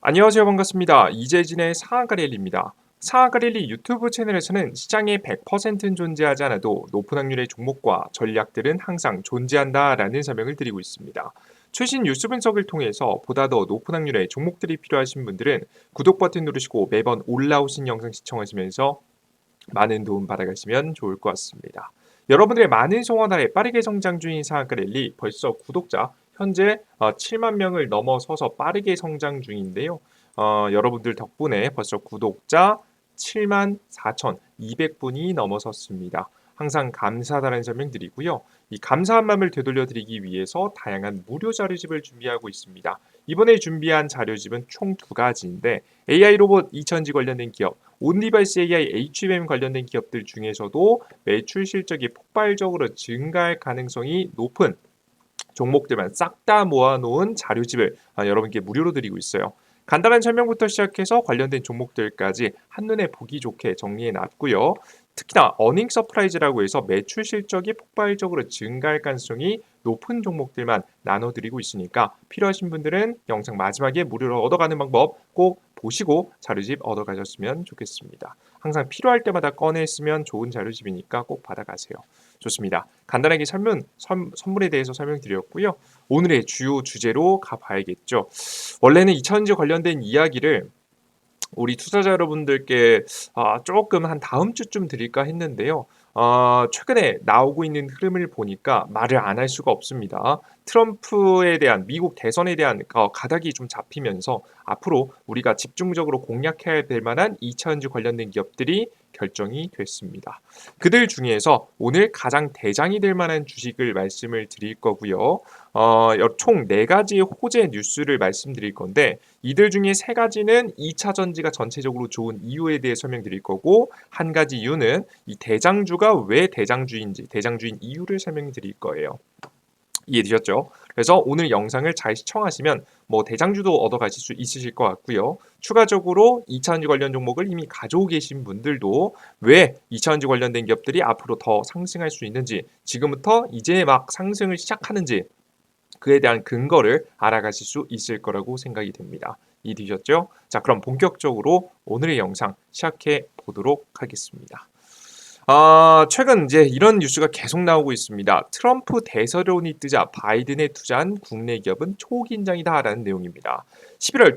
안녕하세요. 반갑습니다. 이재진의 상한가릴리입니다. 상한가릴리 유튜브 채널에서는 시장의 100%는 존재하지 않아도 높은 확률의 종목과 전략들은 항상 존재한다라는 설명을 드리고 있습니다. 최신 뉴스 분석을 통해서 보다 더 높은 확률의 종목들이 필요하신 분들은 구독 버튼 누르시고 매번 올라오신 영상 시청하시면서 많은 도움 받아가시면 좋을 것 같습니다. 여러분들의 많은 성원 아래 빠르게 성장 중인 상한가 랠리 벌써 구독자 현재 7만 명을 넘어서서 빠르게 성장 중인데요. 여러분들 덕분에 벌써 구독자 7만 4,200분이 넘어섰습니다. 항상 감사하다는 설명 드리고요. 이 감사한 마음을 되돌려 드리기 위해서 다양한 무료 자료집을 준비하고 있습니다. 이번에 준비한 자료집은 총 두 가지인데 AI 로봇 2000지 관련된 기업, 온리버스 AI HBM 관련된 기업들 중에서도 매출 실적이 폭발적으로 증가할 가능성이 높은 종목들만 싹 다 모아놓은 자료집을 여러분께 무료로 드리고 있어요. 간단한 설명부터 시작해서 관련된 종목들까지 한눈에 보기 좋게 정리해 놨고요. 특히나 어닝 서프라이즈라고 해서 매출 실적이 폭발적으로 증가할 가능성이 높은 종목들만 나눠드리고 있으니까 필요하신 분들은 영상 마지막에 무료로 얻어가는 방법 꼭 보시고 자료집 얻어가셨으면 좋겠습니다. 항상 필요할 때마다 꺼내쓰면 좋은 자료집이니까 꼭 받아가세요. 좋습니다. 간단하게 선물에 대해서 설명드렸고요. 오늘의 주요 주제로 가봐야겠죠. 원래는 2000지 관련된 이야기를 우리 투자자 여러분들께 조금 한 다음 주쯤 드릴까 했는데요. 최근에 나오고 있는 흐름을 보니까 말을 안 할 수가 없습니다. 트럼프에 대한 미국 대선에 대한 가닥이 좀 잡히면서 앞으로 우리가 집중적으로 공략해야 될 만한 2000주 관련된 기업들이 결정이 됐습니다. 그들 중에서 오늘 가장 대장이 될 만한 주식을 말씀을 드릴 거고요. 총 4가지의 호재 뉴스를 말씀드릴 건데 이들 중에 3가지는 2차 전지가 전체적으로 좋은 이유에 대해 설명드릴 거고 한 가지 이유는 이 대장주가 왜 대장주인지 대장주인 이유를 설명드릴 거예요. 이해되셨죠? 그래서 오늘 영상을 잘 시청하시면 뭐 대장주도 얻어가실 수 있으실 것 같고요. 추가적으로 2차전지 관련 종목을 이미 가지고 계신 분들도 왜 2차전지 관련된 기업들이 앞으로 더 상승할 수 있는지 지금부터 이제 막 상승을 시작하는지 그에 대한 근거를 알아가실 수 있을 거라고 생각이 됩니다. 이해되셨죠? 자, 그럼 본격적으로 오늘의 영상 시작해 보도록 하겠습니다. 최근 이제 이런 뉴스가 계속 나오고 있습니다. 트럼프 대선론이 뜨자 바이든에 투자한 국내 기업은 초긴장이다라는 내용입니다. 11월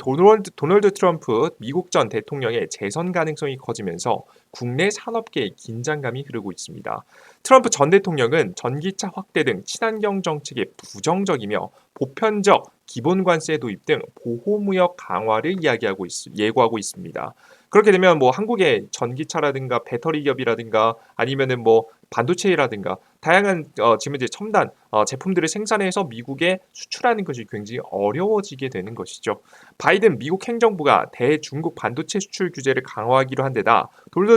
도널드 트럼프 미국 전 대통령의 재선 가능성이 커지면서 국내 산업계에 긴장감이 흐르고 있습니다. 트럼프 전 대통령은 전기차 확대 등 친환경 정책에 부정적이며 보편적 기본관세 도입 등 보호무역 강화를 예고하고 있습니다. 그렇게 되면 뭐 한국의 전기차라든가 배터리 기업이라든가 아니면은 뭐 반도체라든가 다양한 지금 이제 첨단 제품들을 생산해서 미국에 수출하는 것이 굉장히 어려워지게 되는 것이죠. 바이든 미국 행정부가 대중국 반도체 수출 규제를 강화하기로 한 데다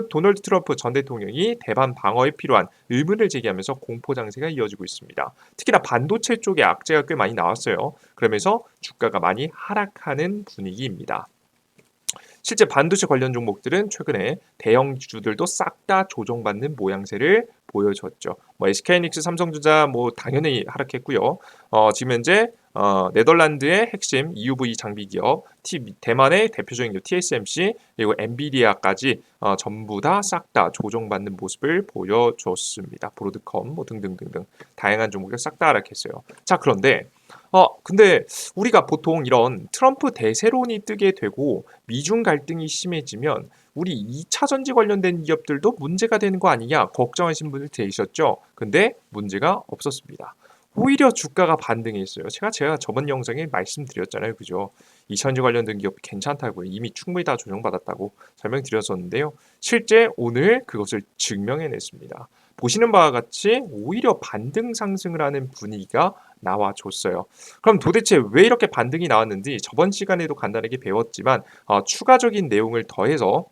도널드 트럼프 전 대통령이 대만 방어에 필요한 의문을 제기하면서 공포 장세가 이어지고 있습니다. 특히나 반도체 쪽에 악재가 꽤 많이 나왔어요. 그러면서 주가가 많이 하락하는 분위기입니다. 실제 반도체 관련 종목들은 최근에 대형주들도 싹 다 조정받는 모양새를 보여줬죠. 뭐 SK하이닉스, 삼성전자 뭐 당연히 하락했고요. 지금 현재 네덜란드의 핵심 EUV 장비 기업, 대만의 대표적인 기업 TSMC 그리고 엔비디아까지 전부 다 싹 다 조정받는 모습을 보여줬습니다. 브로드컴 뭐 등등등등 다양한 종목들 싹 다 하락했어요. 자, 근데 우리가 보통 이런 트럼프 대세론이 뜨게 되고 미중 갈등이 심해지면 우리 2차 전지 관련된 기업들도 문제가 되는 거 아니냐 걱정하신 분들 계셨죠? 근데 문제가 없었습니다. 오히려 주가가 반등했어요. 제가 저번 영상에 말씀드렸잖아요. 그죠? 2차전지 관련된 기업 괜찮다고 이미 충분히 다 조정받았다고 설명드렸었는데요. 실제 오늘 그것을 증명해냈습니다. 보시는 바와 같이 오히려 반등 상승을 하는 분위기가 나와줬어요. 그럼 도대체 왜 이렇게 반등이 나왔는지 저번 시간에도 간단하게 배웠지만 추가적인 내용을 더해서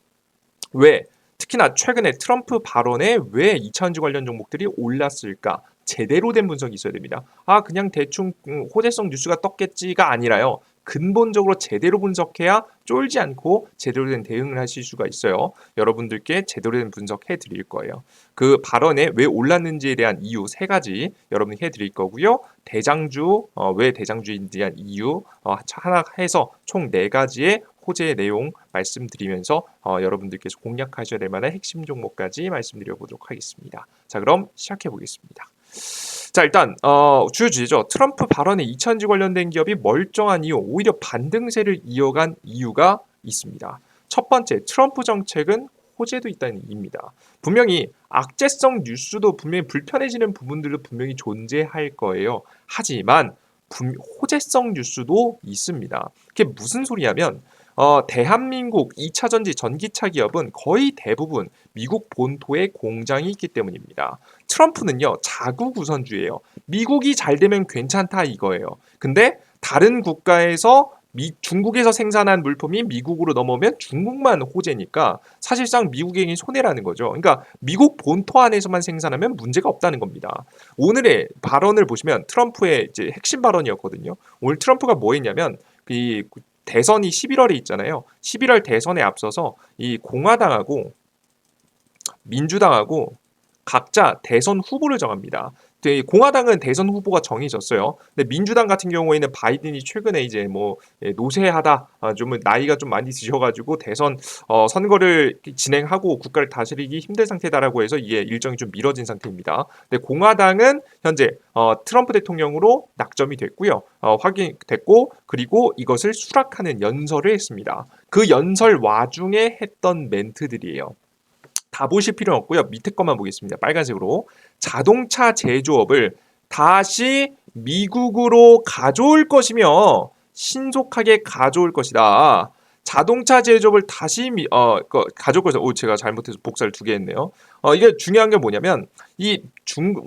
왜 특히나 최근에 트럼프 발언에 왜 2차전지 관련 종목들이 올랐을까? 제대로 된 분석이 있어야 됩니다. 그냥 대충 호재성 뉴스가 떴겠지가 아니라요. 근본적으로 제대로 분석해야 쫄지 않고 제대로 된 대응을 하실 수가 있어요. 여러분들께 제대로 된 분석해 드릴 거예요. 그 발언에 왜 올랐는지에 대한 이유 3가지 여러분이 해 드릴 거고요. 대장주, 왜 대장주에 대한 이유 하나 해서 총 4가지의 호재의 내용 말씀드리면서 여러분들께서 공략하셔야 될 만한 핵심 종목까지 말씀드려 보도록 하겠습니다. 자, 그럼 시작해 보겠습니다. 자, 일단 주요 주제죠. 트럼프 발언에 2차전지 관련된 기업이 멀쩡한 이유, 오히려 반등세를 이어간 이유가 있습니다. 첫 번째, 트럼프 정책은 호재도 있다는 얘기입니다. 분명히 악재성 뉴스도 분명히 불편해지는 부분들도 분명히 존재할 거예요. 하지만 호재성 뉴스도 있습니다. 그게 무슨 소리냐면 대한민국 2차전지 전기차 기업은 거의 대부분 미국 본토에 공장이 있기 때문입니다. 트럼프는요, 자국 우선주의예요. 미국이 잘 되면 괜찮다 이거예요. 근데 다른 국가에서 중국에서 생산한 물품이 미국으로 넘어오면 중국만 호재니까 사실상 미국에게 손해라는 거죠. 그러니까 미국 본토 안에서만 생산하면 문제가 없다는 겁니다. 오늘의 발언을 보시면 트럼프의 이제 핵심 발언이었거든요. 오늘 트럼프가 뭐 했냐면 이 대선이 11월에 있잖아요. 11월 대선에 앞서서 이 공화당하고 민주당하고 각자 대선 후보를 정합니다. 공화당은 대선 후보가 정해졌어요. 근데 민주당 같은 경우에는 바이든이 최근에 이제 뭐 노쇠하다, 좀 나이가 좀 많이 드셔가지고 대선 선거를 진행하고 국가를 다스리기 힘든 상태다라고 해서 이게 일정이 좀 미뤄진 상태입니다. 근데 공화당은 현재 트럼프 대통령으로 낙점이 됐고요, 확인됐고 그리고 이것을 수락하는 연설을 했습니다. 그 연설 와중에 했던 멘트들이에요. 다 보실 필요는 없고요. 밑에 것만 보겠습니다. 빨간색으로. 자동차 제조업을 다시 미국으로 가져올 것이며 신속하게 가져올 것이다. 자동차 제조업을 다시 가져올 것이다. 제가 잘못해서 복사를 2개 했네요. 이게 중요한 게 뭐냐면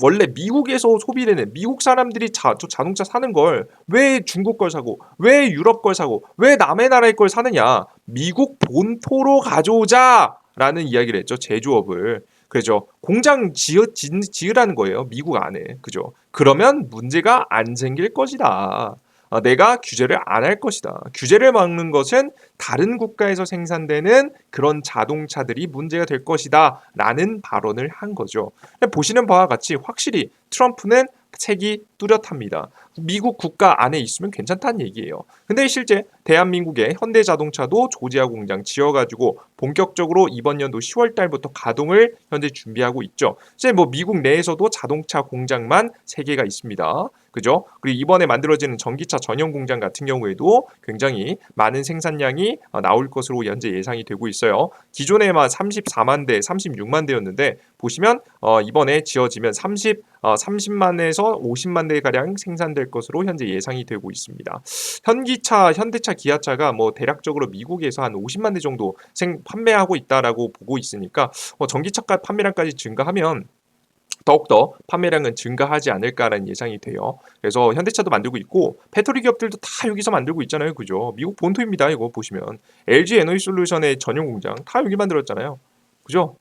원래 미국에서 소비를 하는 미국 사람들이 자동차 사는 걸 왜 중국 걸 사고 왜 유럽 걸 사고 왜 남의 나라의 걸 사느냐. 미국 본토로 가져오자. 라는 이야기를 했죠. 제조업을. 그죠. 공장 지으라는 거예요. 미국 안에. 그죠. 그러면 문제가 안 생길 것이다. 내가 규제를 안 할 것이다. 규제를 막는 것은 다른 국가에서 생산되는 그런 자동차들이 문제가 될 것이다. 라는 발언을 한 거죠. 보시는 바와 같이 확실히 트럼프는 색이 뚜렷합니다. 미국 국가 안에 있으면 괜찮다는 얘기예요. 근데 실제 대한민국의 현대자동차도 조지아 공장 지어가지고 본격적으로 이번 연도 10월 달부터 가동을 현재 준비하고 있죠. 이제 뭐 미국 내에서도 자동차 공장만 3개가 있습니다. 그죠? 그리고 이번에 만들어지는 전기차 전용 공장 같은 경우에도 굉장히 많은 생산량이 나올 것으로 현재 예상이 되고 있어요. 기존에만 34만 대, 36만 대였는데 보시면 이번에 지어지면 30만에서 50만 대 가량 생산될 것으로 현재 예상이 되고 있습니다. 현대차, 기아차가 뭐 대략적으로 미국에서 한 50만 대 정도 판매하고 있다라고 보고 있으니까 전기차 판매량까지 증가하면 더욱더 판매량은 증가하지 않을까라는 예상이 돼요. 그래서 현대차도 만들고 있고 배터리 기업들도 다 여기서 만들고 있잖아요. 그죠? 미국 본토입니다. 이거 보시면 LG 에너지솔루션의 전용 공장 다 여기 만들었잖아요. 그죠?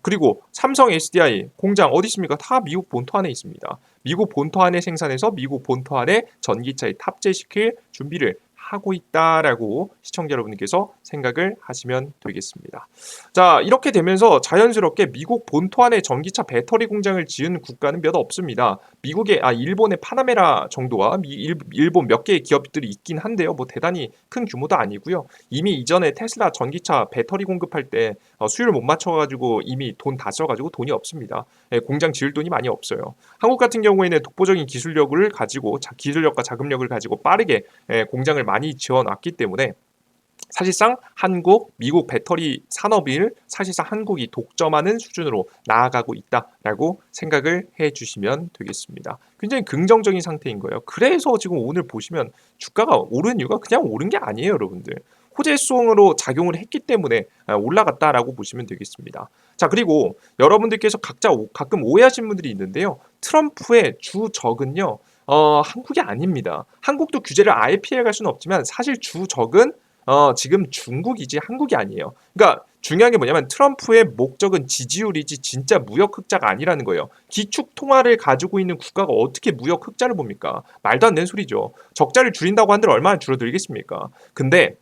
그리고 삼성 SDI 공장 어디 있습니까? 다 미국 본토 안에 있습니다. 미국 본토 안에 생산해서 미국 본토 안에 전기차에 탑재시킬 준비를 하고 있다라고 시청자 여러분께서 생각을 하시면 되겠습니다. 자, 이렇게 되면서 자연스럽게 미국 본토 안에 전기차 배터리 공장을 지은 국가는 몇 없습니다. 일본의 파나메라 정도와 일본 몇 개의 기업들이 있긴 한데요. 뭐 대단히 큰 규모도 아니고요. 이미 이전에 테슬라 전기차 배터리 공급할 때 수율을 못 맞춰가지고 이미 돈 다 써가지고 돈이 없습니다. 공장 지을 돈이 많이 없어요. 한국 같은 경우에는 독보적인 기술력과 자금력을 가지고 빠르게 공장을 많이 지어놨기 때문에 사실상 미국 배터리 산업을 사실상 한국이 독점하는 수준으로 나아가고 있다라고 생각을 해주시면 되겠습니다. 굉장히 긍정적인 상태인 거예요. 그래서 지금 오늘 보시면 주가가 오른 이유가 그냥 오른 게 아니에요, 여러분들. 호재성으로 작용을 했기 때문에 올라갔다라고 보시면 되겠습니다. 자, 그리고 여러분들께서 가끔 오해하시는 분들이 있는데요. 트럼프의 주적은요, 한국이 아닙니다. 한국도 규제를 아예 피해갈 수는 없지만 사실 주적은 지금 중국이지 한국이 아니에요. 그러니까 중요한 게 뭐냐면 트럼프의 목적은 지지율이지 진짜 무역 흑자가 아니라는 거예요. 기축 통화를 가지고 있는 국가가 어떻게 무역 흑자를 봅니까? 말도 안 되는 소리죠. 적자를 줄인다고 한들 얼마나 줄어들겠습니까? 근데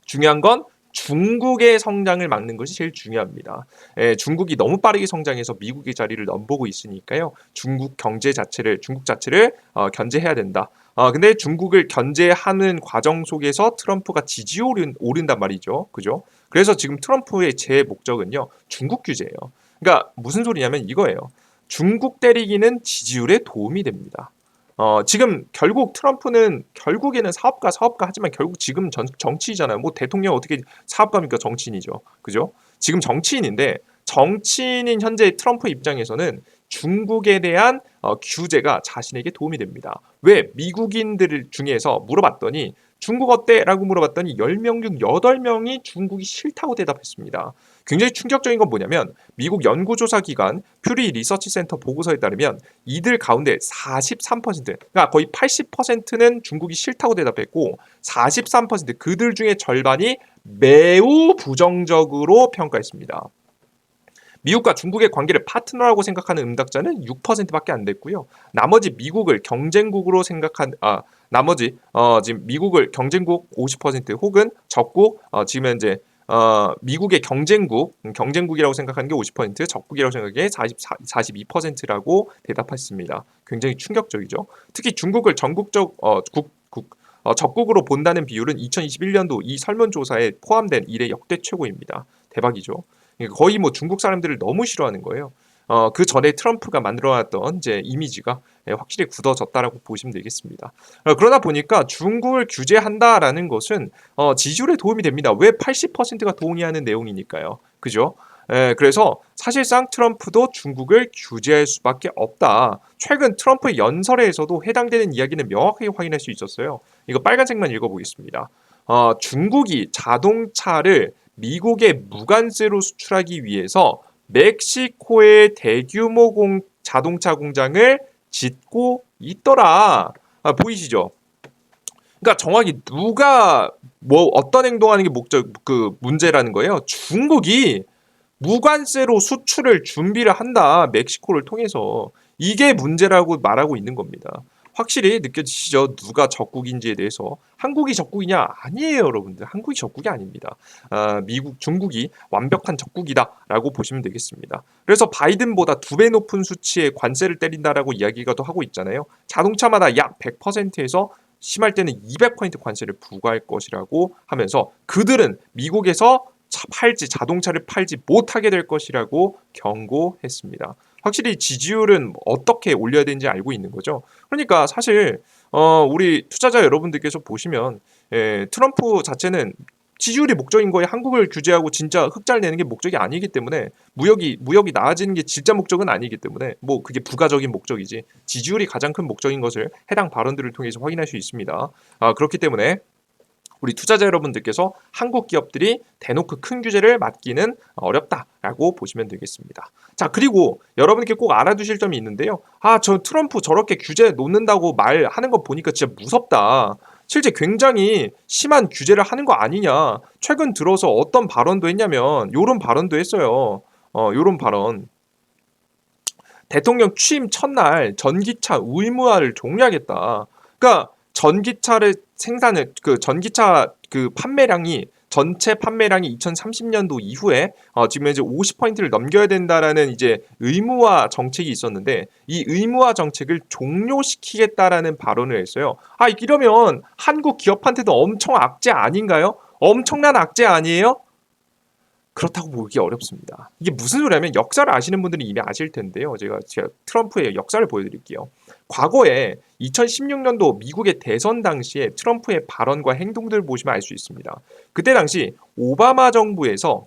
중요한 건 중국의 성장을 막는 것이 제일 중요합니다. 중국이 너무 빠르게 성장해서 미국의 자리를 넘보고 있으니까요. 중국 자체를 견제해야 된다. 근데 중국을 견제하는 과정 속에서 트럼프가 지지율이 오른단 말이죠. 그죠? 그래서 지금 트럼프의 제 목적은요. 중국 규제예요. 그러니까 무슨 소리냐면 이거예요. 중국 때리기는 지지율에 도움이 됩니다. 지금 결국 트럼프는 결국에는 사업가 하지만 결국 지금 정치이잖아요. 뭐 대통령 어떻게 사업가입니까? 정치인이죠. 그죠? 지금 정치인인데 정치인인 현재 트럼프 입장에서는 중국에 대한 규제가 자신에게 도움이 됩니다. 왜? 미국인들 중에서 물어봤더니 중국 어때? 라고 물어봤더니 10명 중 8명이 중국이 싫다고 대답했습니다. 굉장히 충격적인 건 뭐냐면 미국 연구조사 기관 퓨리 리서치 센터 보고서에 따르면 이들 가운데 43%, 그러니까 거의 80%는 중국이 싫다고 대답했고 43% 그들 중에 절반이 매우 부정적으로 평가했습니다. 미국과 중국의 관계를 파트너라고 생각하는 응답자는 6%밖에 안 됐고요. 나머지 미국을 경쟁국으로 생각한 나머지 지금 미국을 경쟁국 50% 혹은 적국 지금 현재 미국의 경쟁국이라고 생각하는 게 50%, 적국이라고 생각하는 게 42%라고 대답했습니다. 굉장히 충격적이죠. 특히 중국을 전국적 적국으로 본다는 비율은 2021년도 이 설문조사에 포함된 이래 역대 최고입니다. 대박이죠. 거의 뭐 중국 사람들을 너무 싫어하는 거예요. 그 전에 트럼프가 만들어놨던 이제 이미지가 확실히 굳어졌다라고 보시면 되겠습니다. 그러다 보니까 중국을 규제한다라는 것은 지지율에 도움이 됩니다. 왜 80%가 동의하는 내용이니까요. 그죠? 그래서 사실상 트럼프도 중국을 규제할 수밖에 없다. 최근 트럼프의 연설에서도 해당되는 이야기는 명확하게 확인할 수 있었어요. 이거 빨간색만 읽어보겠습니다. 중국이 자동차를 미국에 무관세로 수출하기 위해서 멕시코의 대규모 자동차 공장을 짓고 있더라. 보이시죠? 그러니까 정확히 누가 뭐 어떤 행동하는 게 문제라는 거예요. 중국이 무관세로 수출을 준비를 한다. 멕시코를 통해서. 이게 문제라고 말하고 있는 겁니다. 확실히 느껴지시죠? 누가 적국인지에 대해서. 한국이 적국이냐? 아니에요, 여러분들. 한국이 적국이 아닙니다. 중국이 완벽한 적국이다라고 보시면 되겠습니다. 그래서 바이든보다 2배 높은 수치의 관세를 때린다라고 이야기가 또 하고 있잖아요. 자동차마다 약 100%에서 심할 때는 200% 관세를 부과할 것이라고 하면서 그들은 미국에서 자동차를 팔지 못하게 될 것이라고 경고했습니다. 확실히 지지율은 어떻게 올려야 되는지 알고 있는 거죠. 그러니까 사실 우리 투자자 여러분들께서 보시면 트럼프 자체는 지지율이 목적인 거에 한국을 규제하고 진짜 흑자를 내는 게 목적이 아니기 때문에 무역이 나아지는 게 진짜 목적은 아니기 때문에 뭐 그게 부가적인 목적이지 지지율이 가장 큰 목적인 것을 해당 발언들을 통해서 확인할 수 있습니다. 그렇기 때문에 우리 투자자 여러분들께서 한국 기업들이 대놓고 큰 규제를 맡기는 어렵다라고 보시면 되겠습니다. 자, 그리고 여러분께 꼭 알아두실 점이 있는데요. 저 트럼프 저렇게 규제 놓는다고 말하는 거 보니까 진짜 무섭다. 실제 굉장히 심한 규제를 하는 거 아니냐. 최근 들어서 어떤 발언도 했냐면 요런 발언도 했어요. 요런 발언. 대통령 취임 첫날 전기차 의무화를 종료하겠다. 그러니까 전기차 판매량이 전체 판매량이 2030년도 이후에 지금 이제 50%를 넘겨야 된다라는 이제 의무화 정책이 있었는데 이 의무화 정책을 종료시키겠다라는 발언을 했어요. 이러면 한국 기업한테도 엄청 악재 아닌가요? 엄청난 악재 아니에요? 그렇다고 보기 어렵습니다. 이게 무슨 소리냐면 역사를 아시는 분들은 이미 아실 텐데요. 제가 트럼프의 역사를 보여드릴게요. 과거에 2016년도 미국의 대선 당시에 트럼프의 발언과 행동들을 보시면 알 수 있습니다. 그때 당시 오바마 정부에서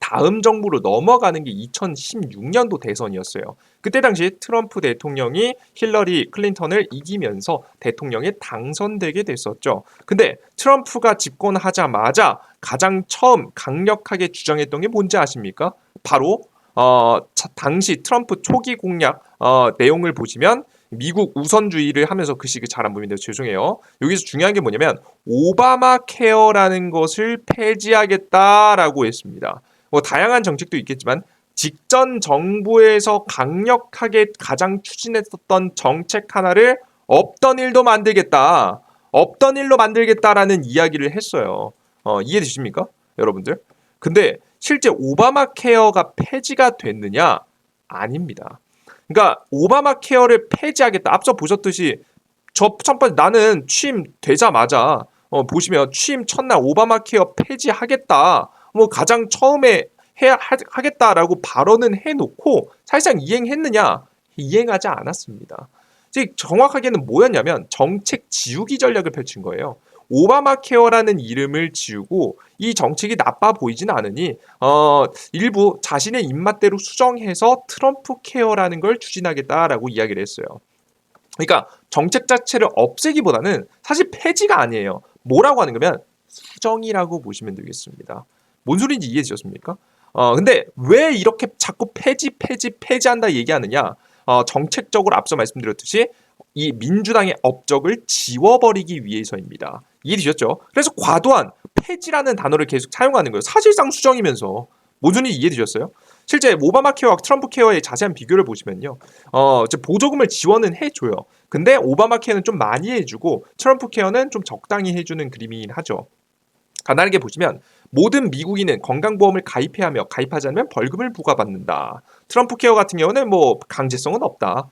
다음 정부로 넘어가는 게 2016년도 대선이었어요. 그때 당시 트럼프 대통령이 힐러리 클린턴을 이기면서 대통령에 당선되게 됐었죠. 근데 트럼프가 집권하자마자 가장 처음 강력하게 주장했던 게 뭔지 아십니까? 바로 당시 트럼프 초기 공약 내용을 보시면 미국 우선주의를 하면서 글씨 잘 안 보이는데 죄송해요. 여기서 중요한 게 뭐냐면 오바마 케어라는 것을 폐지하겠다라고 했습니다. 뭐 다양한 정책도 있겠지만 직전 정부에서 강력하게 가장 추진했었던 정책 하나를 없던 일도 만들겠다. 없던 일로 만들겠다라는 이야기를 했어요. 이해되십니까? 여러분들? 근데 실제 오바마 케어가 폐지가 됐느냐? 아닙니다. 그러니까 오바마 케어를 폐지하겠다. 앞서 보셨듯이 첫 번째 나는 취임되자마자 보시면 취임 첫날 오바마 케어 폐지하겠다. 뭐 가장 처음에 하겠다라고 발언은 해놓고 사실상 이행했느냐? 이행하지 않았습니다. 즉 정확하게는 뭐였냐면 정책 지우기 전략을 펼친 거예요. 오바마 케어라는 이름을 지우고 이 정책이 나빠 보이진 않으니 일부 자신의 입맛대로 수정해서 트럼프 케어라는 걸 추진하겠다라고 이야기를 했어요. 그러니까 정책 자체를 없애기보다는 사실 폐지가 아니에요. 뭐라고 하는 거면 수정이라고 보시면 되겠습니다. 뭔 소리인지 이해되셨습니까? 근데 왜 이렇게 자꾸 폐지한다 얘기하느냐? 정책적으로 앞서 말씀드렸듯이 이 민주당의 업적을 지워버리기 위해서입니다. 이해되셨죠? 그래서 과도한 폐지라는 단어를 계속 사용하는 거예요. 사실상 수정이면서. 뭔 소리인지 이해되셨어요? 실제 오바마 케어와 트럼프 케어의 자세한 비교를 보시면요. 보조금을 지원은 해줘요. 근데 오바마 케어는 좀 많이 해주고 트럼프 케어는 좀 적당히 해주는 그림이긴 하죠. 간단하게 보시면 모든 미국인은 건강보험을 가입해야 하며 가입하지 않으면 벌금을 부과받는다. 트럼프 케어 같은 경우는 뭐 강제성은 없다.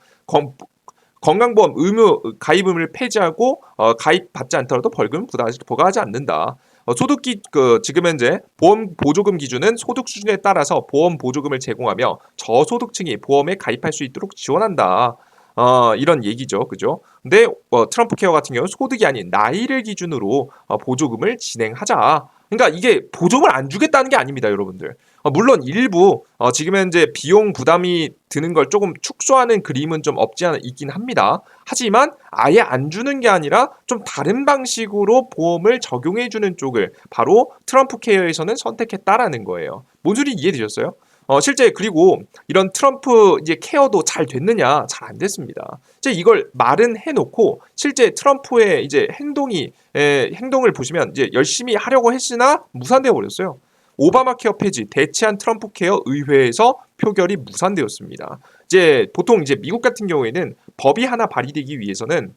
건강보험 의무 가입을 폐지하고 가입받지 않더라도 벌금 부과하지 않는다. 지금 현재 보험 보조금 기준은 소득 수준에 따라서 보험 보조금을 제공하며 저소득층이 보험에 가입할 수 있도록 지원한다. 이런 얘기죠, 그죠? 근데 트럼프 케어 같은 경우는 소득이 아닌 나이를 기준으로 보조금을 진행하자. 그러니까 이게 보조금을 안 주겠다는 게 아닙니다, 여러분들. 물론 일부 지금 현재 비용 부담이 드는 걸 조금 축소하는 그림은 좀 없지 않아 있긴 합니다. 하지만 아예 안 주는 게 아니라 좀 다른 방식으로 보험을 적용해 주는 쪽을 바로 트럼프 케어에서는 선택했다라는 거예요. 뭔 소리 이해되셨어요? 실제 그리고 이런 트럼프 이제 케어도 잘 됐느냐? 잘 안 됐습니다. 이제 이걸 말은 해놓고 실제 트럼프의 이제 행동을 보시면 이제 열심히 하려고 했으나 무산되어 버렸어요. 오바마 케어 폐지 대체한 트럼프 케어 의회에서 표결이 무산되었습니다. 이제 보통 이제 미국 같은 경우에는 법이 하나 발의되기 위해서는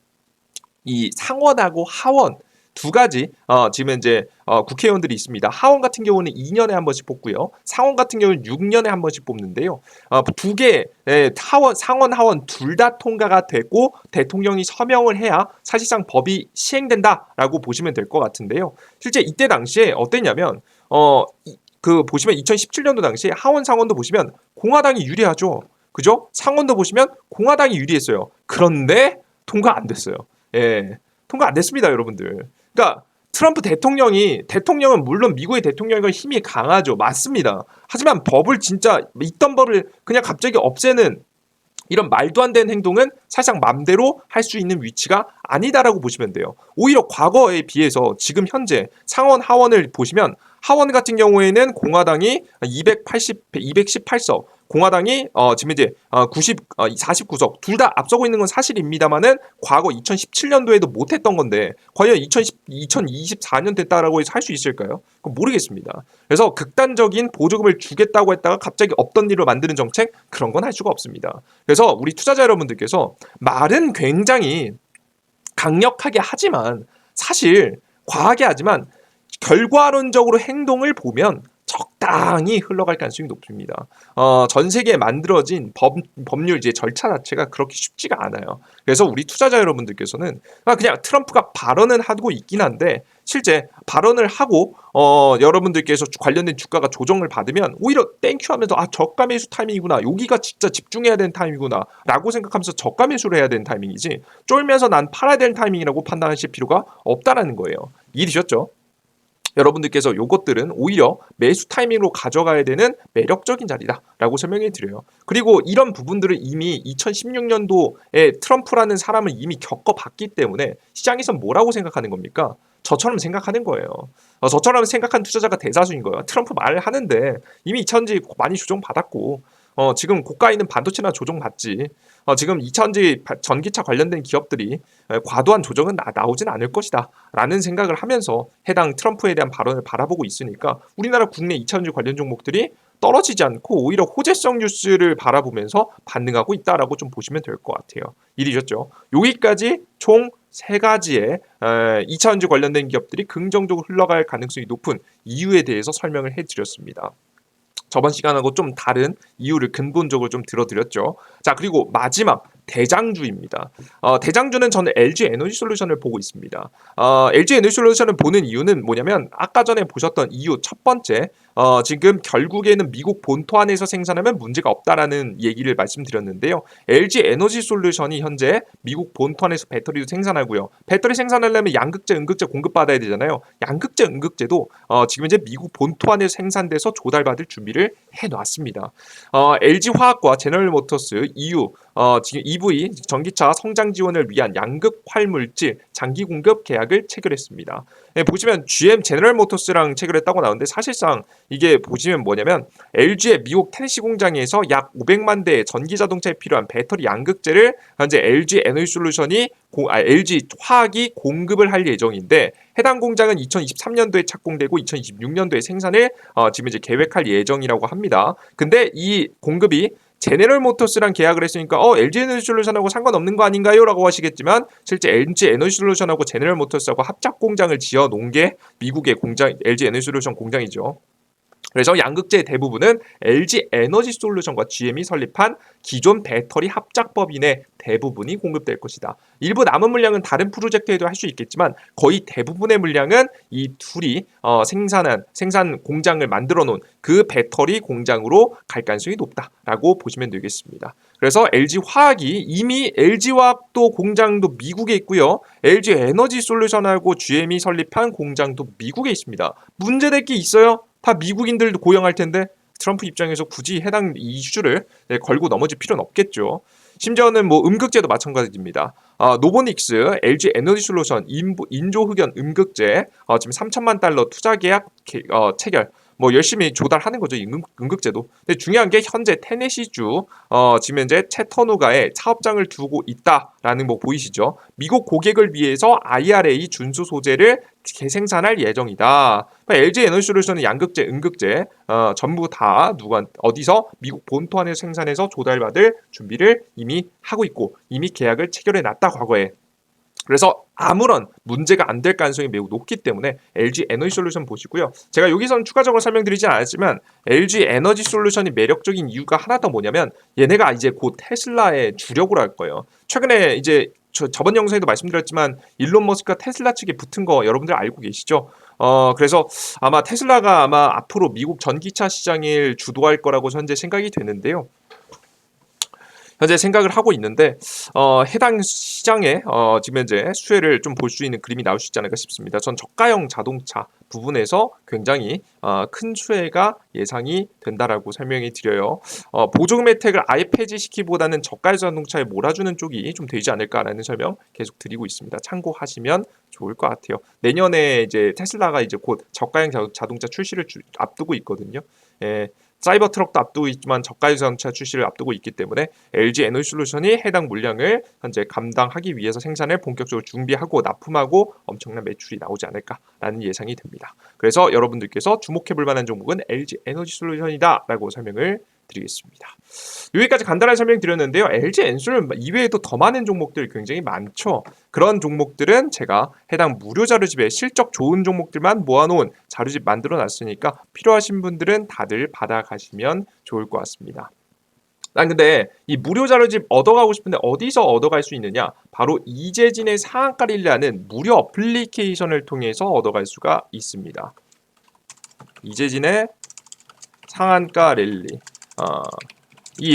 이 상원하고 하원 두 가지 지금 이제 국회의원들이 있습니다. 하원 같은 경우는 2년에 한 번씩 뽑고요. 상원 같은 경우는 6년에 한 번씩 뽑는데요. 두 개 상원 하원 둘 다 통과가 되고 대통령이 서명을 해야 사실상 법이 시행된다라고 보시면 될 것 같은데요. 실제 이때 당시에 어땠냐면 보시면 2017년도 당시에 하원 상원도 보시면 공화당이 유리하죠. 그죠? 상원도 보시면 공화당이 유리했어요. 그런데 통과 안 됐어요. 예. 통과 안 됐습니다, 여러분들. 그러니까 트럼프 대통령은 물론 미국의 대통령이 힘이 강하죠. 맞습니다. 하지만 법을 진짜 있던 법을 그냥 갑자기 없애는 이런 말도 안 되는 행동은 사실상 맘대로 할 수 있는 위치가 아니다라고 보시면 돼요. 오히려 과거에 비해서 지금 현재 상원 하원을 보시면 하원 같은 경우에는 공화당이 218석, 공화당이 지금 이제 49석 둘 다 앞서고 있는 건 사실입니다만은 과거 2017년도에도 못했던 건데 과연 2024년 됐다라고 해서 할 수 있을까요? 그건 모르겠습니다. 그래서 극단적인 보조금을 주겠다고 했다가 갑자기 없던 일을 만드는 정책 그런 건 할 수가 없습니다. 그래서 우리 투자자 여러분들께서 말은 굉장히 강력하게 하지만 사실 과하게 하지만 결과론적으로 행동을 보면 적당히 흘러갈 가능성이 높습니다. 전 세계에 만들어진 법률 이제 절차 자체가 그렇게 쉽지가 않아요. 그래서 우리 투자자 여러분들께서는 그냥 트럼프가 발언은 하고 있긴 한데 실제 발언을 하고 여러분들께서 관련된 주가가 조정을 받으면 오히려 땡큐 하면서 저가 매수 타이밍이구나. 여기가 진짜 집중해야 되는 타이밍이구나 라고 생각하면서 저가 매수를 해야 되는 타이밍이지 쫄면서 난 팔아야 되는 타이밍이라고 판단하실 필요가 없다라는 거예요. 이해되셨죠? 여러분들께서 요것들은 오히려 매수 타이밍으로 가져가야 되는 매력적인 자리다라고 설명해 드려요. 그리고 이런 부분들을 이미 2016년도에 트럼프라는 사람을 이미 겪어봤기 때문에 시장에서 뭐라고 생각하는 겁니까? 저처럼 생각하는 거예요. 저처럼 생각한 투자자가 대다수인 거예요. 트럼프 말을 하는데 이미 2000지 많이 조정받았고 지금 고가 있는 반도체나 조정받지. 지금 2차전지 전기차 관련된 기업들이 과도한 조정은 나오진 않을 것이다 라는 생각을 하면서 해당 트럼프에 대한 발언을 바라보고 있으니까 우리나라 국내 2차전지 관련 종목들이 떨어지지 않고 오히려 호재성 뉴스를 바라보면서 반등하고 있다라고 좀 보시면 될 것 같아요. 이해되셨죠? 여기까지 총 3가지의 2차전지 관련된 기업들이 긍정적으로 흘러갈 가능성이 높은 이유에 대해서 설명을 해드렸습니다. 저번 시간하고 좀 다른 이유를 근본적으로 좀 들어드렸죠. 자, 그리고 마지막 대장주입니다. 대장주는 저는 LG 에너지 솔루션을 보고 있습니다. LG 에너지 솔루션을 보는 이유는 뭐냐면 아까 전에 보셨던 이유 첫 번째, 지금 결국에는 미국 본토 안에서 생산하면 문제가 없다라는 얘기를 말씀드렸는데요. LG 에너지 솔루션이 현재 미국 본토 안에서 배터리도 생산하고요. 배터리 생산하려면 양극재, 음극재 공급받아야 되잖아요. 양극재, 음극재도 지금 이제 미국 본토 안에서 생산돼서 조달받을 준비를 해놨습니다. LG화학과 제너럴모터스 EU 지금 EV 전기차 성장 지원을 위한 양극 활물질 장기 공급 계약을 체결했습니다. 보시면 GM 제너럴모터스랑 체결했다고 나오는데 사실상 이게 보시면 뭐냐면 LG의 미국 테네시 공장에서 약 500만 대의 전기 자동차에 필요한 배터리 양극재를 현재 LG 에너지 솔루션이 LG 화학이 공급을 할 예정인데 해당 공장은 2023년도에 착공되고 2026년도에 생산을 지금 이제 계획할 예정이라고 합니다. 근데 이 공급이 제네럴 모터스랑 계약을 했으니까 LG 에너지 솔루션하고 상관없는 거 아닌가요? 라고 하시겠지만 실제 LG 에너지 솔루션하고 제네럴 모터스하고 합작 공장을 지어 놓은 게 미국의 공장 LG 에너지 솔루션 공장이죠. 그래서 양극재의 대부분은 LG 에너지 솔루션과 GM이 설립한 기존 배터리 합작법인의 대부분이 공급될 것이다. 일부 남은 물량은 다른 프로젝트에도 할 수 있겠지만 거의 대부분의 물량은 이 둘이 생산 공장을 만들어 놓은 그 배터리 공장으로 갈 가능성이 높다라고 보시면 되겠습니다. 그래서 LG화학이 이미 LG화학도 공장도 미국에 있고요. LG 에너지 솔루션하고 GM이 설립한 공장도 미국에 있습니다. 문제될 게 있어요? 다 미국인들도 고용할 텐데 트럼프 입장에서 굳이 해당 이슈를 걸고 넘어질 필요는 없겠죠. 심지어는 뭐 음극재도 마찬가지입니다. 노보닉스, LG 에너지 솔루션, 인조흑연 음극재 지금 3천만 달러 투자 계약 체결. 뭐 열심히 조달하는 거죠, 이 음극재도. 근데 중요한 게 현재 테네시주 지금 현재 채터누가에 사업장을 두고 있다라는 거 보이시죠? 미국 고객을 위해서 IRA 준수 소재를 재생산할 예정이다. LG 에너지 솔루션은 양극재, 음극재 전부 다 어디서 미국 본토 안에서 생산해서 조달받을 준비를 이미 하고 있고 이미 계약을 체결해 놨다 과거에. 그래서 아무런 문제가 안 될 가능성이 매우 높기 때문에 LG 에너지 솔루션 보시고요. 제가 여기서는 추가적으로 설명드리진 않았지만 LG 에너지 솔루션이 매력적인 이유가 하나 더 뭐냐면 얘네가 이제 곧 테슬라의 주력으로 할 거예요. 최근에 이제 저번 영상에도 말씀드렸지만 일론 머스크가 테슬라 측에 붙은 거 여러분들 알고 계시죠? 그래서 아마 테슬라가 아마 앞으로 미국 전기차 시장을 주도할 거라고 현재 생각이 되는데요. 현재 생각을 하고 있는데 해당 시장에 지금 현재 수혜를 좀 볼 수 있는 그림이 나올 수 있지 않을까 싶습니다. 전 저가형 자동차 부분에서 굉장히 큰 수혜가 예상이 된다라고 설명이 드려요. 보조금 혜택을 아예 폐지시키기보다는 저가 자동차에 몰아주는 쪽이 좀 되지 않을까라는 설명 계속 드리고 있습니다. 참고하시면 좋을 것 같아요. 내년에 이제 테슬라가 이제 곧 저가형 자동차 출시를 앞두고 있거든요. 예. 사이버 트럭도 앞두고 있지만 저가 자동차 출시를 앞두고 있기 때문에 LG 에너지 솔루션이 해당 물량을 현재 감당하기 위해서 생산을 본격적으로 준비하고 납품하고 엄청난 매출이 나오지 않을까라는 예상이 됩니다. 그래서 여러분들께서 주목해볼 만한 종목은 LG 에너지 솔루션이다라고 설명을 드리겠습니다. 여기까지 간단한 설명 드렸는데요. LG 엔솔 이외에도 더 많은 종목들 굉장히 많죠. 그런 종목들은 제가 해당 무료 자료집에 실적 좋은 종목들만 모아놓은 자료집 만들어 놨으니까 필요하신 분들은 다들 받아가시면 좋을 것 같습니다. 난 근데 이 무료 자료집 얻어가고 싶은데 어디서 얻어갈 수 있느냐? 바로 이재진의 상한가 릴리라는 무료 어플리케이션을 통해서 얻어갈 수가 있습니다. 이재진의 상한가 릴리.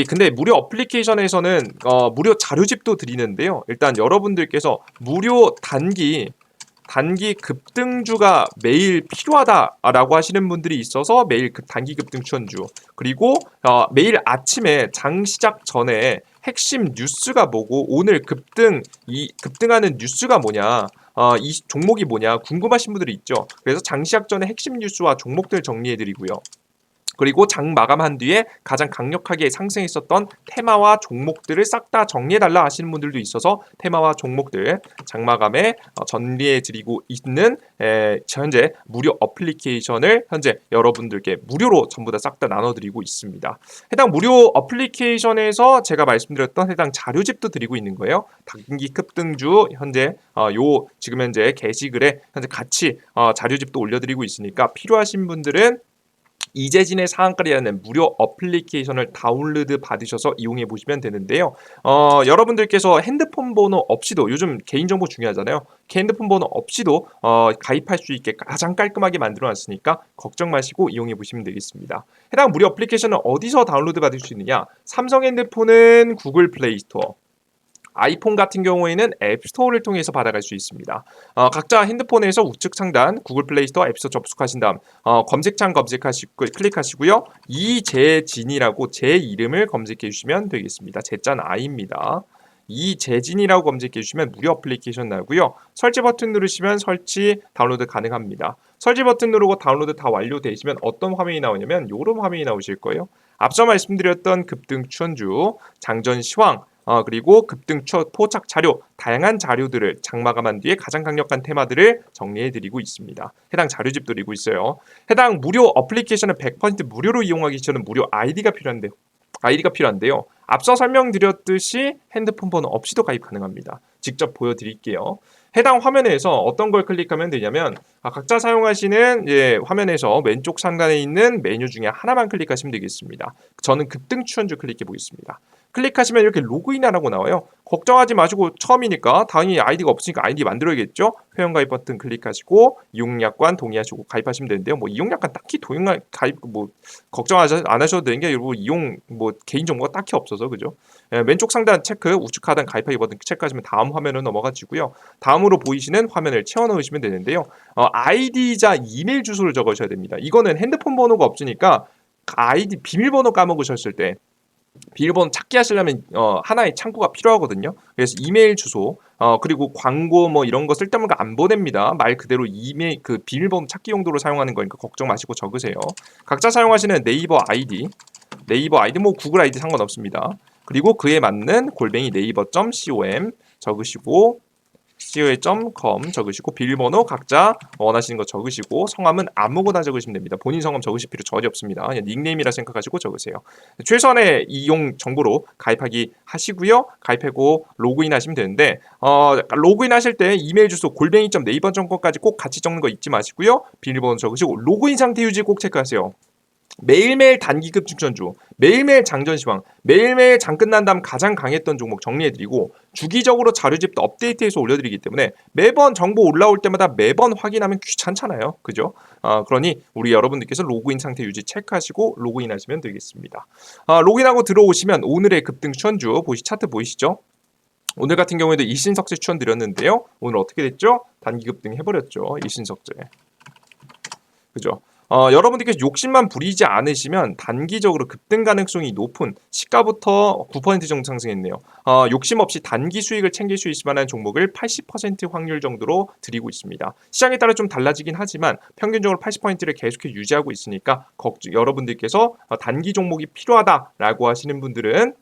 근데 무료 어플리케이션에서는 무료 자료집도 드리는데요. 일단 여러분들께서 무료 단기 급등주가 매일 필요하다라고 하시는 분들이 있어서 매일 단기 급등 추천주, 그리고 매일 아침에 장 시작 전에 핵심 뉴스가 뭐고 오늘 급등하는 뉴스가 뭐냐, 이 종목이 뭐냐 궁금하신 분들이 있죠. 그래서 장 시작 전에 핵심 뉴스와 종목들 정리해 드리고요. 그리고 장 마감한 뒤에 가장 강력하게 상승했었던 테마와 종목들을 싹 다 정리해달라 하시는 분들도 있어서 테마와 종목들 장 마감에 전리해 드리고 있는 현재 무료 어플리케이션을 현재 여러분들께 무료로 전부 다 싹 다 나눠드리고 있습니다. 해당 무료 어플리케이션에서 제가 말씀드렸던 해당 자료집도 드리고 있는 거예요. 단기 급등주 현재 지금 현재 게시글에 현재 같이 자료집도 올려드리고 있으니까 필요하신 분들은 이재진의 상한가라는 무료 어플리케이션을 다운로드 받으셔서 이용해 보시면 되는데요. 여러분들께서 핸드폰 번호 없이도 요즘 개인정보 중요하잖아요. 핸드폰 번호 없이도 가입할 수 있게 가장 깔끔하게 만들어놨으니까 걱정 마시고 이용해 보시면 되겠습니다. 해당 무료 어플리케이션은 어디서 다운로드 받을 수 있느냐? 삼성 핸드폰은 구글 플레이 스토어, 아이폰 같은 경우에는 앱스토어를 통해서 받아갈 수 있습니다. 각자 핸드폰에서 우측 상단 구글 플레이 스토어 앱스토어 접속하신 다음 검색창 클릭하시고요. 이재진이라고 제 이름을 검색해 주시면 되겠습니다. 제짠 아이입니다. 이재진이라고 검색해 주시면 무료 어플리케이션 나오고요. 설치 버튼 누르시면 설치 다운로드 가능합니다. 설치 버튼 누르고 다운로드 다 완료되시면 어떤 화면이 나오냐면 이런 화면이 나오실 거예요. 앞서 말씀드렸던 급등 추천주, 장전 시황, 그리고 급등 포착 자료, 다양한 자료들을 장마감한 뒤에 가장 강력한 테마들을 정리해드리고 있습니다. 해당 자료집 드리고 있어요. 해당 무료 어플리케이션은 100% 무료로 이용하기 전에 무료 아이디가 필요한데요. 앞서 설명드렸듯이 핸드폰 번호 없이도 가입 가능합니다. 직접 보여드릴게요. 해당 화면에서 어떤 걸 클릭하면 되냐면 각자 사용하시는 화면에서 왼쪽 상단에 있는 메뉴 중에 하나만 클릭하시면 되겠습니다. 저는 급등 추천주 클릭해 보겠습니다. 클릭하시면 이렇게 로그인하라고 나와요. 걱정하지 마시고 처음이니까 당연히 아이디가 없으니까 아이디 만들어야겠죠. 회원가입 버튼 클릭하시고 이용약관 동의하시고 가입하시면 되는데요. 뭐 이용약관 딱히 가입 걱정 안 하셔도 되는 게 이용 개인 정보가 딱히 없어서 그죠. 왼쪽 상단 체크 우측 하단 가입하기 버튼 체크하시면 다음 화면으로 넘어가지고요. 다음으로 보이시는 화면을 채워 넣으시면 되는데요. 아이디자 이메일 주소를 적으셔야 됩니다. 이거는 핸드폰 번호가 없으니까 아이디 비밀번호 까먹으셨을 때 비밀번호 찾기 하시려면 하나의 창구가 필요하거든요. 그래서 이메일 주소 그리고 광고 이런 거 쓸데없는 거 안 보냅니다. 말 그대로 이메일 그 비밀번호 찾기 용도로 사용하는 거니까 걱정 마시고 적으세요. 각자 사용하시는 네이버 아이디 구글 아이디 상관없습니다. 그리고 그에 맞는 골뱅이 네이버.com 적으시고 co.com 적으시고 비밀번호 각자 원하시는 거 적으시고 성함은 아무거나 적으시면 됩니다. 본인 성함 적으실 필요 전혀 없습니다. 그냥 닉네임이라 생각하시고 적으세요. 최소한의 이용 정보로 가입하기 하시고요. 가입하고 로그인 하시면 되는데 로그인 하실 때 이메일 주소 골뱅이.naver.com까지 꼭 같이 적는 거 잊지 마시고요. 비밀번호 적으시고 로그인 상태 유지 꼭 체크하세요. 매일매일 단기급 추천주, 매일매일 장전 시황, 매일매일 장 끝난 다음 가장 강했던 종목 정리해드리고 주기적으로 자료집도 업데이트해서 올려드리기 때문에 매번 정보 올라올 때마다 매번 확인하면 귀찮잖아요. 그죠? 그러니 우리 여러분들께서 로그인 상태 유지 체크하시고 로그인 하시면 되겠습니다. 로그인하고 들어오시면 오늘의 급등 추천주 차트 보이시죠? 오늘 같은 경우에도 일신석재 추천드렸는데요. 오늘 어떻게 됐죠? 단기 급등 해버렸죠. 일신석재. 그죠? 여러분들께서 욕심만 부리지 않으시면 단기적으로 급등 가능성이 높은 시가부터 9% 정도 상승했네요. 욕심 없이 단기 수익을 챙길 수 있을 만한 종목을 80% 확률 정도로 드리고 있습니다. 시장에 따라 좀 달라지긴 하지만 평균적으로 80%를 계속해서 유지하고 있으니까 여러분들께서 단기 종목이 필요하다라고 하시는 분들은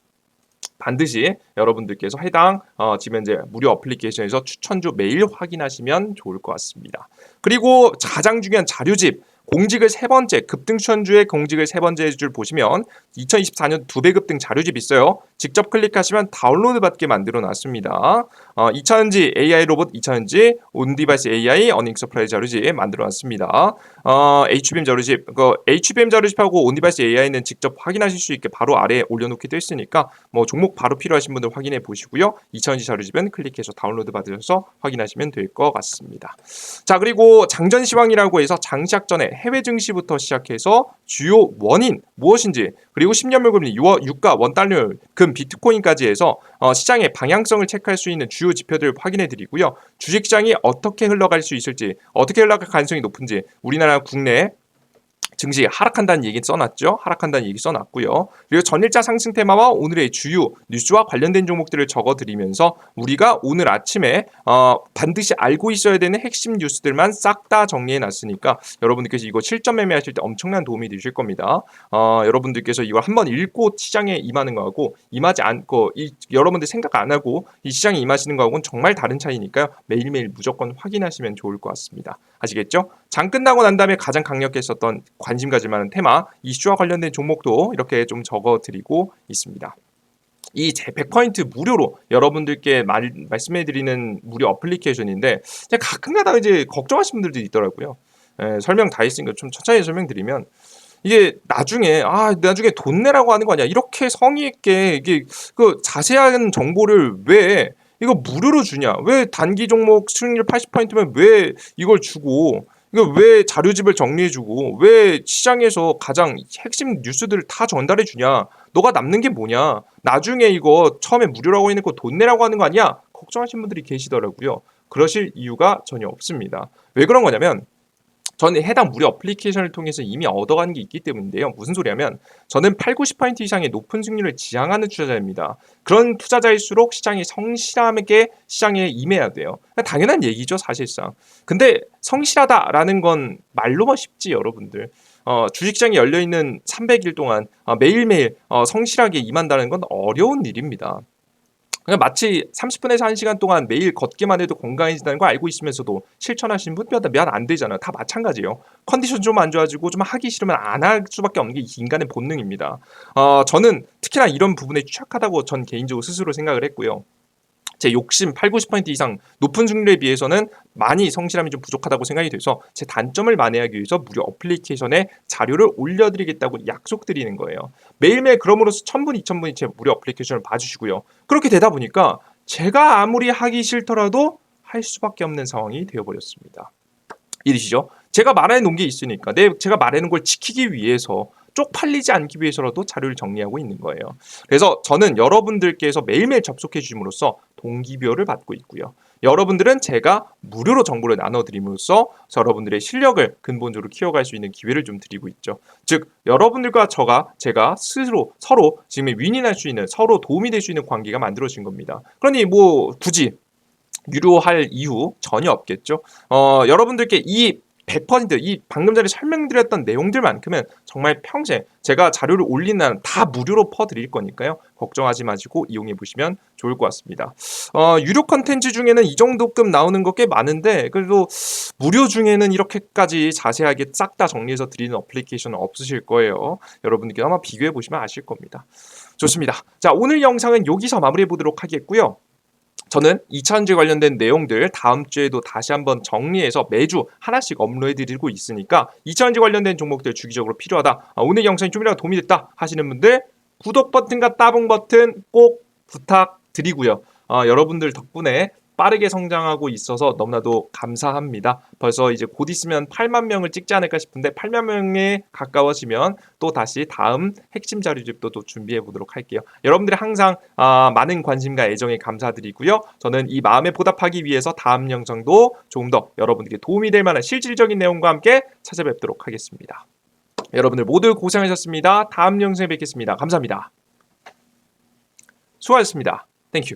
반드시 여러분들께서 해당 지금 현재 무료 어플리케이션에서 추천주 매일 확인하시면 좋을 것 같습니다. 그리고 가장 중요한 자료집 공직을 세 번째 급등 추천주의 공직을 세 번째 줄 보시면 2024년 2배 급등 자료집 있어요. 직접 클릭하시면 다운로드 받게 만들어 놨습니다. 2차전지 AI 로봇 2차전지 온디바이스 AI 어닝 서프라이 자료집 만들어 놨습니다. HBM 자료집 HBM 자료집하고 온디바이스 AI는 직접 확인하실 수 있게 바로 아래에 올려놓기도 했으니까 종목 바로 필요하신 분들 확인해 보시고요. 2차전지 자료집은 클릭해서 다운로드 받으셔서 확인하시면 될 것 같습니다. 자, 그리고 장전 시황이라고 해서 장시작 전에 해외 증시부터 시작해서 주요 원인 무엇인지 그리고 10년물 금리 유가 원달러율 금 비트코인까지 해서 시장의 방향성을 체크할 수 있는 주요 지표들을 확인해 드리고요. 주식시장이 어떻게 흘러갈 수 있을지 어떻게 흘러갈 가능성이 높은지 우리나라 국내 증시 하락한다는 얘기 써놨죠. 하락한다는 얘기 써놨고요. 그리고 전일자 상승 테마와 오늘의 주요 뉴스와 관련된 종목들을 적어드리면서 우리가 오늘 아침에 반드시 알고 있어야 되는 핵심 뉴스들만 싹 다 정리해놨으니까 여러분들께서 이거 실전 매매하실 때 엄청난 도움이 되실 겁니다. 여러분들께서 이걸 한번 읽고 시장에 임하는 거하고 임하지 않고 여러분들 생각 안 하고 이 시장에 임하시는 거하고는 정말 다른 차이니까요. 매일매일 무조건 확인하시면 좋을 것 같습니다. 아시겠죠? 장 끝나고 난 다음에 가장 강력했었던 관심 가질 만한 테마, 이슈와 관련된 종목도 이렇게 좀 적어드리고 있습니다. 이 100% 무료로 여러분들께 말씀해드리는 무료 어플리케이션인데 가끔가다 이제 걱정하시는 분들도 있더라고요. 설명 다 했으니까 좀 천천히 설명드리면 이게 나중에 돈 내라고 하는 거 아니야? 이렇게 성의 있게 이게 그 자세한 정보를 왜 이거 무료로 주냐? 왜 단기 종목 수익률 80%면 왜 이걸 주고 이거 왜 자료집을 정리해주고 왜 시장에서 가장 핵심 뉴스들을 다 전달해 주냐? 너가 남는 게 뭐냐? 나중에 이거 처음에 무료라고 해놓고 돈 내라고 하는 거 아니야? 걱정하시는 분들이 계시더라고요. 그러실 이유가 전혀 없습니다. 왜 그런 거냐면 저는 해당 무료 어플리케이션을 통해서 이미 얻어가는 게 있기 때문인데요. 무슨 소리냐면 저는 8, 90% 이상의 높은 수익률을 지향하는 투자자입니다. 그런 투자자일수록 시장이 성실하게 시장에 임해야 돼요. 당연한 얘기죠, 사실상. 근데 성실하다라는 건 말로만 쉽지, 여러분들. 주식시장이 열려있는 300일 동안 매일매일 성실하게 임한다는 건 어려운 일입니다. 그냥 마치 30분에서 1시간 동안 매일 걷기만 해도 건강해진다는 거 알고 있으면서도 실천하시는 분 몇 안 되잖아요. 다 마찬가지예요. 컨디션 좀 안 좋아지고 좀 하기 싫으면 안 할 수밖에 없는 게 인간의 본능입니다. 저는 특히나 이런 부분에 취약하다고 전 개인적으로 스스로 생각을 했고요. 제 욕심 8, 90% 이상 높은 승률에 비해서는 많이 성실함이 좀 부족하다고 생각이 돼서 제 단점을 만회하기 위해서 무료 어플리케이션에 자료를 올려드리겠다고 약속드리는 거예요. 매일매일 그럼으로써 1000분, 2000분이 제 무료 어플리케이션을 봐주시고요. 그렇게 되다 보니까 제가 아무리 하기 싫더라도 할 수밖에 없는 상황이 되어버렸습니다. 이해되시죠? 제가 말해 놓은 게 있으니까 제가 말해 놓은 걸 지키기 위해서 쪽팔리지 않기 위해서라도 자료를 정리하고 있는 거예요. 그래서 저는 여러분들께서 매일매일 접속해 주심으로써 동기부여를 받고 있고요. 여러분들은 제가 무료로 정보를 나눠드림으로써 여러분들의 실력을 근본적으로 키워갈 수 있는 기회를 좀 드리고 있죠. 즉 여러분들과 제가 스스로 서로 지금 윈윈할 수 있는 서로 도움이 될 수 있는 관계가 만들어진 겁니다. 그러니 뭐 굳이 유료할 이유 전혀 없겠죠. 여러분들께 이 100%이 방금 전에 설명드렸던 내용들만큼은 정말 평생 제가 자료를 올리는 한 다 무료로 퍼드릴 거니까요. 걱정하지 마시고 이용해 보시면 좋을 것 같습니다. 유료 컨텐츠 중에는 이 정도급 나오는 거 꽤 많은데 그래도 무료 중에는 이렇게까지 자세하게 싹 다 정리해서 드리는 어플리케이션은 없으실 거예요. 여러분들께 아마 비교해 보시면 아실 겁니다. 좋습니다. 자, 오늘 영상은 여기서 마무리해 보도록 하겠고요. 저는 2차전지 관련된 내용들 다음 주에도 다시 한번 정리해서 매주 하나씩 업로드해드리고 있으니까 2차전지 관련된 종목들 주기적으로 필요하다. 오늘 영상이 좀이라도 도움이 됐다 하시는 분들 구독 버튼과 따봉 버튼 꼭 부탁드리고요. 여러분들 덕분에 빠르게 성장하고 있어서 너무나도 감사합니다. 벌써 이제 곧 있으면 8만 명을 찍지 않을까 싶은데 8만 명에 가까워지면 또 다시 다음 핵심 자료집도 또 준비해 보도록 할게요. 여러분들이 항상 많은 관심과 애정에 감사드리고요. 저는 이 마음에 보답하기 위해서 다음 영상도 조금 더 여러분들께 도움이 될 만한 실질적인 내용과 함께 찾아뵙도록 하겠습니다. 여러분들 모두 고생하셨습니다. 다음 영상에 뵙겠습니다. 감사합니다. 수고하셨습니다. 땡큐.